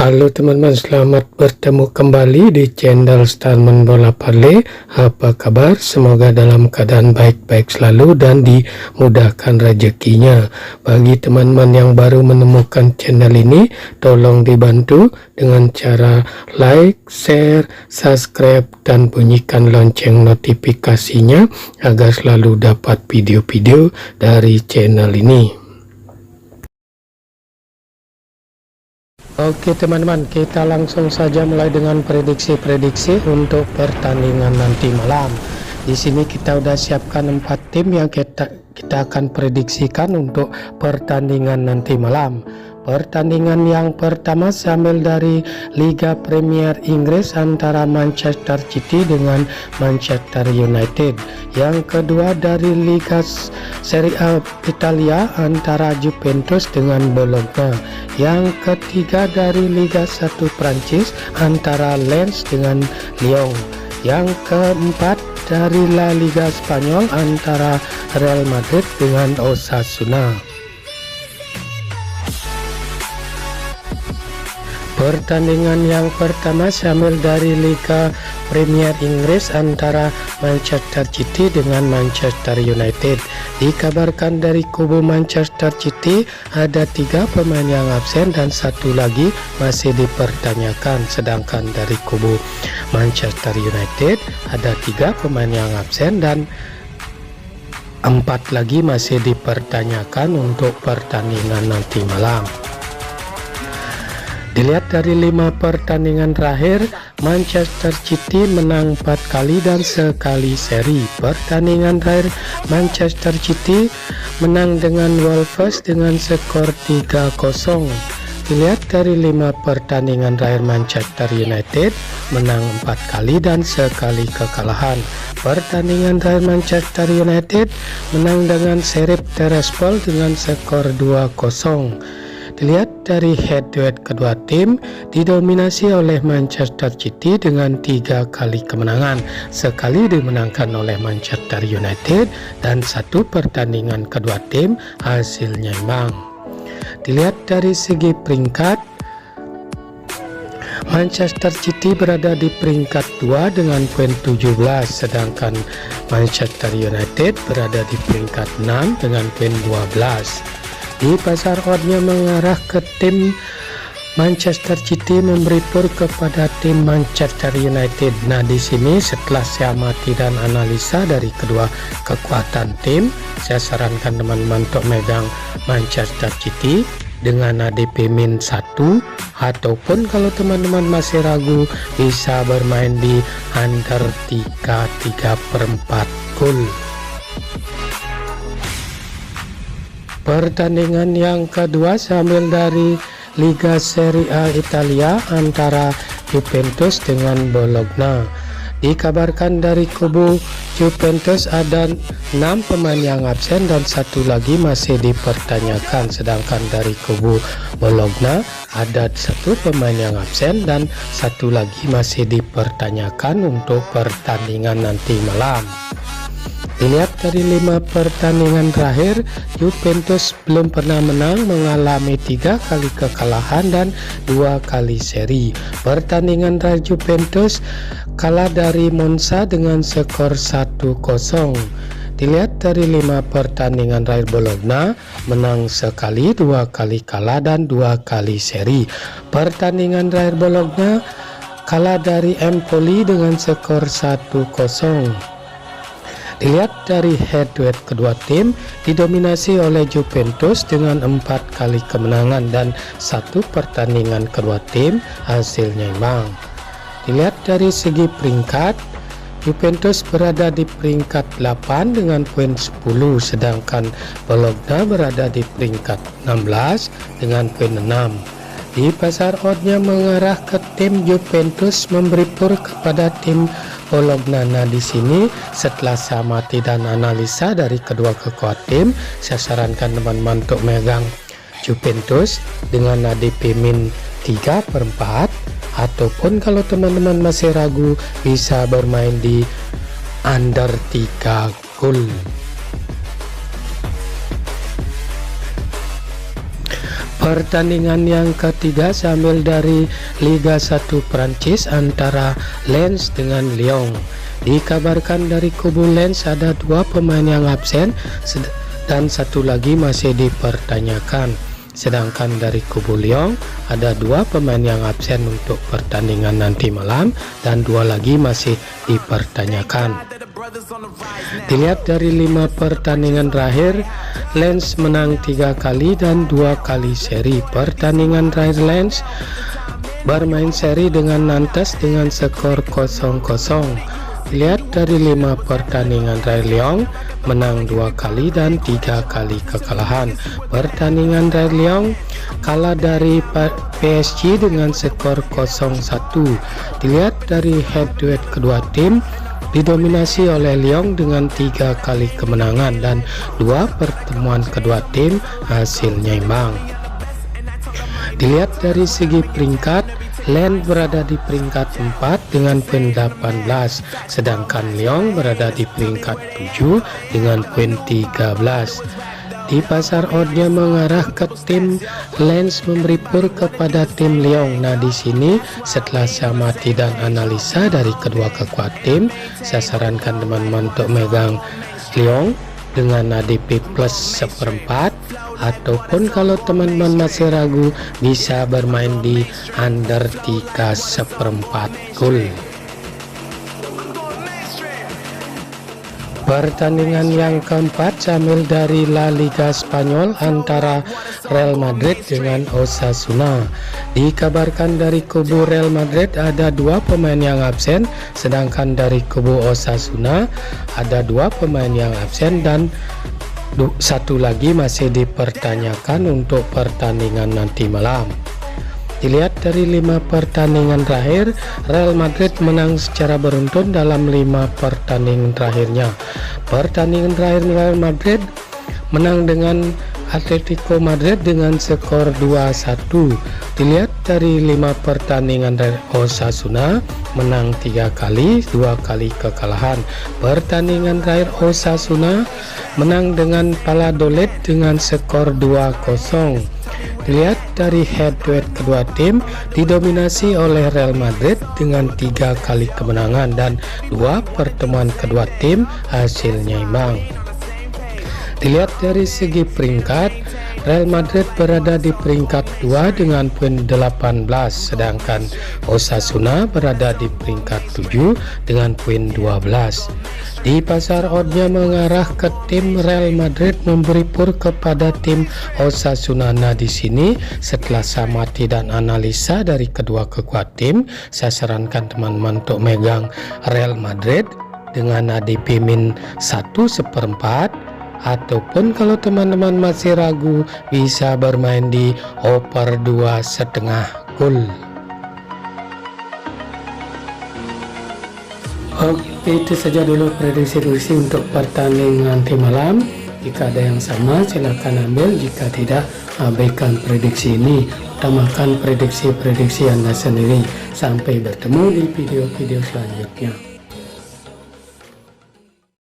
Halo teman-teman, selamat bertemu kembali di channel Starman Bola Parley. Apa kabar? Semoga dalam keadaan baik-baik selalu dan dimudahkan rezekinya. Bagi teman-teman yang baru menemukan channel ini, tolong dibantu dengan cara like, share, subscribe, dan bunyikan lonceng notifikasinya agar selalu dapat video-video dari channel ini. Oke teman-teman, kita langsung saja mulai dengan prediksi-prediksi untuk pertandingan nanti malam. Di sini kita udah siapkan 4 tim yang kita akan prediksikan untuk pertandingan nanti malam. Pertandingan yang pertama sambil dari Liga Premier Inggris antara Manchester City dengan Manchester United. Yang kedua dari Liga Serie A Italia antara Juventus dengan Bologna. Yang ketiga dari Liga 1 Prancis antara Lens dengan Lyon. Yang keempat dari La Liga Spanyol antara Real Madrid dengan Osasuna. Pertandingan yang pertama sambil dari Liga Premier Inggris antara Manchester City dengan Manchester United. Dikabarkan dari kubu Manchester City ada 3 pemain yang absen dan 1 lagi masih dipertanyakan. Sedangkan dari kubu Manchester United ada 3 pemain yang absen dan 4 lagi masih dipertanyakan untuk pertandingan nanti malam. Dilihat dari 5 pertandingan terakhir, Manchester City menang 4 kali dan sekali seri. Pertandingan terakhir Manchester City menang dengan Wolves dengan skor 3-0. Dilihat dari 5 pertandingan terakhir Manchester United menang 4 kali dan sekali kekalahan. Pertandingan terakhir Manchester United menang dengan Sheriff Tiraspol dengan skor 2-0. Dilihat dari head-to-head kedua tim didominasi oleh Manchester City dengan 3 kali kemenangan, sekali dimenangkan oleh Manchester United dan 1 pertandingan kedua tim hasilnya imbang. Dilihat dari segi peringkat, Manchester City berada di peringkat 2 dengan poin 17, sedangkan Manchester United berada di peringkat 6 dengan poin 12. Di pasar oddnya mengarah ke tim Manchester City memberi pur kepada tim Manchester United. Nah, di sini setelah saya amati dan analisa dari kedua kekuatan tim, saya sarankan teman-teman untuk megang Manchester City dengan ADP min 1, ataupun kalau teman-teman masih ragu bisa bermain di under 3/4 gol. Pertandingan yang kedua sambil dari Liga Serie A Italia antara Juventus dengan Bologna. Dikabarkan dari kubu Juventus ada 6 pemain yang absen dan 1 lagi masih dipertanyakan, sedangkan dari kubu Bologna ada 1 pemain yang absen dan 1 lagi masih dipertanyakan untuk pertandingan nanti malam. Dilihat dari 5 pertandingan terakhir, Juventus belum pernah menang, mengalami 3 kali kekalahan dan 2 kali seri. Pertandingan terakhir Juventus kalah dari Monza dengan skor 1-0. Dilihat dari 5 pertandingan terakhir Bologna menang sekali, 2 kali kalah dan 2 kali seri. Pertandingan terakhir Bologna kalah dari Empoli dengan skor 1-0. Dilihat dari head-to-head kedua tim didominasi oleh Juventus dengan 4 kali kemenangan dan 1 pertandingan kedua tim hasilnya imbang. Dilihat dari segi peringkat, Juventus berada di peringkat 8 dengan poin 10, sedangkan Bologna berada di peringkat 16 dengan poin 6. Di pasar oddnya mengarah ke tim Juventus memberi pur kepada tim Bologna. Nah, di sini setelah saya amati dan analisa dari kedua kekuatan tim, saya sarankan teman-teman untuk megang Juventus dengan ADP min 3/4, ataupun kalau teman-teman masih ragu bisa bermain di under 3 gol. Pertandingan yang ketiga sambil dari Liga 1 Prancis antara Lens dengan Lyon. Dikabarkan dari kubu Lens ada 2 pemain yang absen dan 1 lagi masih dipertanyakan. Sedangkan dari kubu Lyon ada 2 pemain yang absen untuk pertandingan nanti malam dan 2 lagi masih dipertanyakan. Dilihat dari 5 pertandingan terakhir, Lens menang 3 kali dan 2 kali seri. Pertandingan terakhir Lens bermain seri dengan Nantes dengan skor 0-0. Dilihat dari 5 pertandingan terakhir, Lyon menang 2 kali dan 3 kali kekalahan. Pertandingan terakhir Lyon kalah dari PSG dengan skor 0-1. Dilihat dari head-to-head kedua tim, didominasi oleh Lyon dengan 3 kali kemenangan dan 2 pertemuan kedua tim hasilnya imbang. Dilihat dari segi peringkat, Lens berada di peringkat 4 dengan poin 18, sedangkan Lyon berada di peringkat 7 dengan poin 13. Di pasar oddnya mengarah ke tim Lens memberi pur kepada tim Lyon. Nah, di sini setelah saya amati dan analisa dari kedua kekuatan tim, saya sarankan teman-teman untuk megang Lyon dengan ADP plus 1/4, ataupun kalau teman-teman masih ragu bisa bermain di under 3/4 gol. Pertandingan yang keempat sambil dari La Liga Spanyol antara Real Madrid dengan Osasuna. Dikabarkan dari kubu Real Madrid ada 2 pemain yang absen, sedangkan dari kubu Osasuna ada 2 pemain yang absen dan 1 lagi masih dipertanyakan untuk pertandingan nanti malam. Dilihat dari 5 pertandingan terakhir, Real Madrid menang secara beruntun dalam 5 pertandingan terakhirnya. Pertandingan terakhir Real Madrid menang dengan Atletico Madrid dengan skor 2-1. Dilihat dari 5 pertandingan dari Osasuna menang 3 kali, 2 kali kekalahan. Pertandingan terakhir Osasuna menang dengan Valladolid dengan skor 2-0. Dilihat dari head-to-head kedua tim, didominasi oleh Real Madrid dengan 3 kali kemenangan dan 2 pertemuan kedua tim hasilnya imbang. Dilihat dari segi peringkat, Real Madrid berada di peringkat 2 dengan poin 18, sedangkan Osasuna berada di peringkat 7 dengan poin 12. Di pasar oddnya mengarah ke tim Real Madrid memberi pur kepada tim Osasuna. Nah, di sini setelah saya amati dan analisa dari kedua kekuatan tim, saya sarankan teman-teman untuk megang Real Madrid dengan ADP min 1/4, ataupun kalau teman-teman masih ragu bisa bermain di over 2,5 gol. Oke, itu saja dulu prediksi untuk pertandingan nanti malam. Jika ada yang sama silakan ambil, jika tidak abaikan prediksi ini, utamakan prediksi Anda sendiri. Sampai bertemu di video-video selanjutnya.